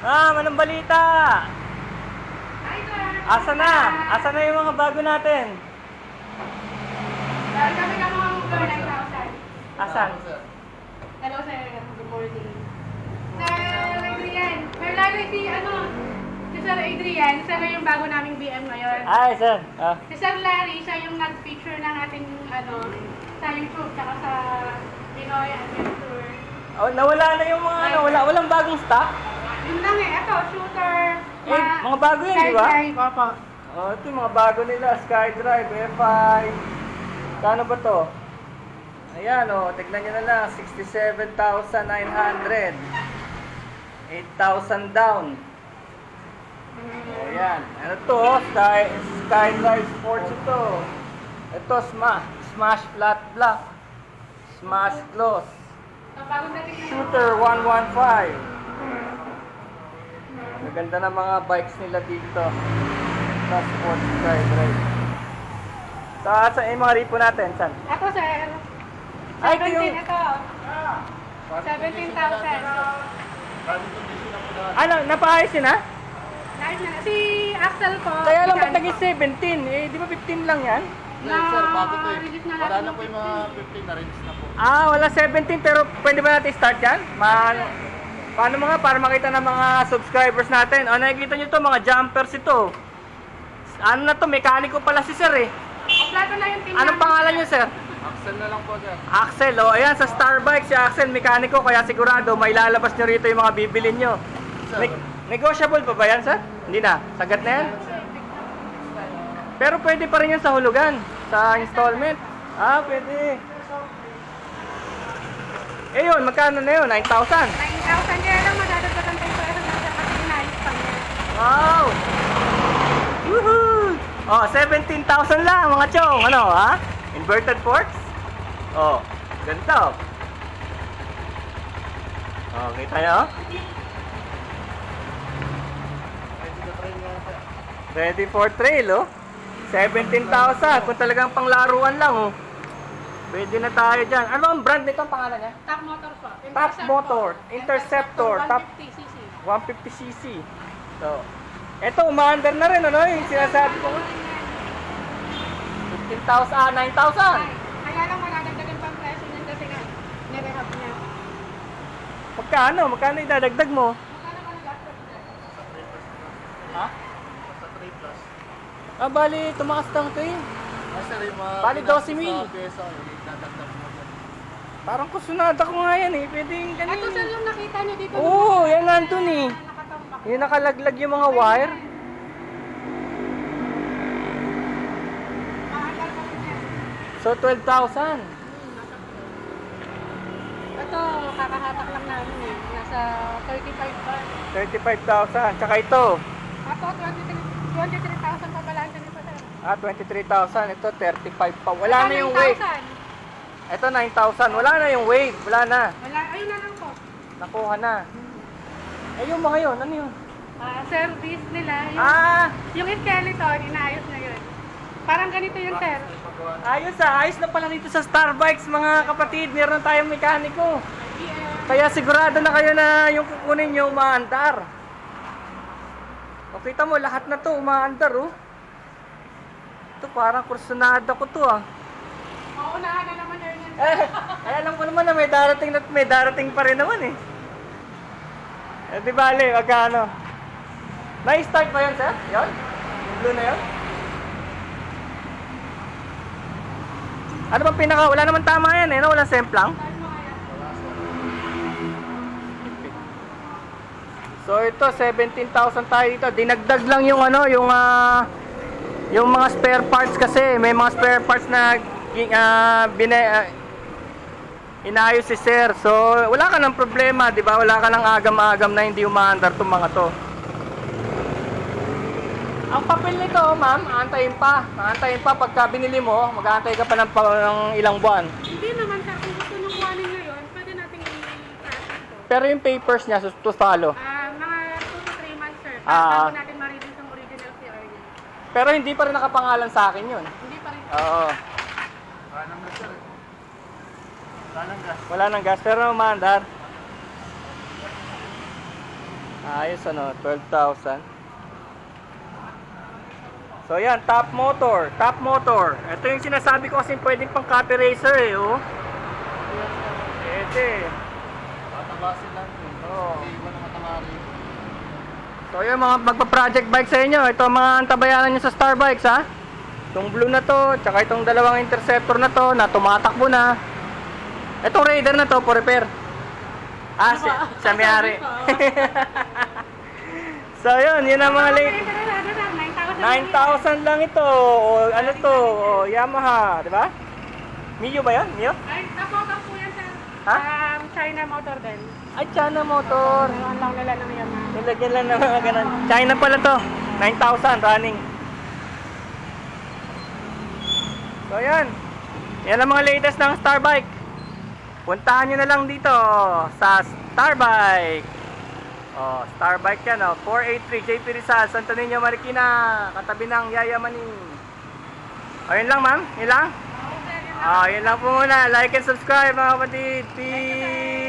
Anong balita? Hi, sir. Asa na? Asa na yung mga bago natin? Kami ka mga Uber 9,000. Asan? Hello, sir. Good morning. Sir Adrian. May lalo si Sir Adrian. Siya na yung bago naming BM ngayon. Ay, sir. Si Sir Larry, siya yung nag-feature ng ating sa YouTube, tsaka sa Pinoy Adventure. Oh, nawala na yung mga walang bagong stock. Yun lang eh. Ito, shooter. Mga bago yun, di ba? Skydrive, opo. Oh, ito yung mga bago nila. Skydrive, F5. Kano ba to? Ayan, tignan nyo na lang. 67,900. 8,000 down. Ayan. Ano to? Skydrive Sports ito. Ito, Smash Flat Black. Smash Gloss. Shooter 115. Maganda na mga bikes nila dito. Sa Sports Skydrive. Saan yung mga ripo natin? Saan? Ako, sir. Ay, ito yung... 17, ito. 17,000. Ano, napaayos yun ha? Live na. Si Axel po. Kaya lang ba't naging 17? Eh, di ba 15 lang yan? Yes, sir, bago to eh. Release na Wala natin na po yung mga 15 na rinse na po. Wala 17 pero pwede ba natin start yan? Paano mga para makita ng mga subscribers natin? Nakikita nyo to, mga jumpers ito. Ano na to, mekaniko pala si sir eh. Kompleto na yung team. Anong pangalan nyo sir? Axel na lang po, sir. Axel, ayan sa Starbike si Axel, mekaniko, kaya sigurado may lalabas nyo rito yung mga bibilin nyo. Negotiable pa ba yan sir? Hindi na, sagat na yan? Pero pwede pa rin yan sa hulugan, sa installment. Pwede. Eh yun, magkano na yun? 9,000? 9,000 kaya lang madadagdagan tayo pera na siya kasi inayos pa niya. Wow! Woohoo! 17,000 lang mga chong. Ano, ha? Inverted forks? Ganito. Kita nyo? Ready for trail, 17,000. Kung talagang panglaruan lang, pwede na tayo dyan. Ano ang brand nito? Ang pangalan niya? Top Motor po. Top Motor. Interceptor. Top 150cc. 150cc. So, eto, umaandar na rin, yung sinasabi ko. 15,000, 9,000. Kaya lang madadagdagan pa ang presyo niyan kasi nga nirehab niya. Magkano idadagdag mo? Magkano ka nag-laptop niya? Ha? Sa 3 plus. Bali, tumakas lang ito eh. Sir, yung mga... Bali, 12,000. Sa pyesa, dadagdag mo, sir. Parang kusunada ko nga yan eh. Pwedeng ganun. Ito sir yung nakita niyo dito. Oo, yan nandun eh. Nakatambak. Yung nakalaglag yung mga wire. Mahal pa rin yan. So, 12,000. Ito, kakahatak lang namin eh. Nasa 35 pa. 35,000. Tsaka ito. Ako, 23,000 pa balansa niyo pa sir. 23,000. Ito, 35 pa. Wala na yung wave. 9,000. Ito, 9,000. Wala na yung wave. Wala na. Wala, ayun na lang po. Nakuha na. Eh, yung mga yun. Ano yun? Service nila. Yung skeleton, inaayos na yun. Parang ganito yun, sir. Ayos ayos na pala dito sa Starbikes mga kapatid. Meron tayong mekaniko. Kaya sigurado na kayo na yung kukunin nyo umaandar. O kita mo, lahat na to umaandar Ito parang kursunada ko to Maunahan na naman yun yan. Ay, alam ko naman na may darating pa rin naman eh. Di bale, magkano? Na-start ba yun, sir? Yun? Yung blue na yun? Ano bang wala naman tama yan eh, no? Walang semplang. So ito, 17,000 tayo dito. Dinagdag lang yung yung mga spare parts kasi. May mga spare parts na inayos si sir. So wala ka ng problema, di ba? Wala ka ng agam-agam na hindi umaandar itong mga to. Ang papel nito, ma'am, aantayin pa. Aantayin pa pagka binili mo, mag-aantay ka pa ng ilang buwan. Hindi naman sir, kung gusto nung kuhanin ngayon, pwede nating i-process po. Pero yung papers niya, to follow. Mga 2 to 3 months sir, bago natin ma-release ang original CR niya. Pero hindi pa rin nakapangalan sa akin yun. Hindi pa rin. Oo. Wala nang gas, sir. Wala nang gas. Wala nang gas, pero umaandar. Ayos ano, 12,000. So yan, top motor, top motor. Ito yung sinasabi ko kasi pwedeng pang copy racer eh, oh. Ete. Tatabasin lang yun. Oo. Hindi iwan ang matamari. So yung mga magpa-project bike sa inyo, ito ang mga antabayanan nyo sa Star Bikes ha. Itong blue na to, tsaka itong dalawang interceptor na to, na tumatakbo na. Itong Raider na to, for repair. Ah, siya may-ari. So yun, yun ang mga late. 9,000 lang ito. O, ano to? O, Yamaha, di ba? Mio ba yun? Mio? Ay, napotok po yan, sir. Ha? China motor din. Ay, China motor. Ang lang nila ng Yamaha. Nilagyan lang ng mga ganun. China pala to. 9,000 running. So yan. Yan ang mga latest ng Star Bike. Puntahan nyo na lang dito sa Star Bike. Oh, Star Bike yan, oh. 483 JP Rizal, Santo Niño, Marikina, katabi ng Yayamanin. O, yun lang, ma'am? Yun lang? Yun lang po muna. Like and subscribe, mga kapatid. Peace!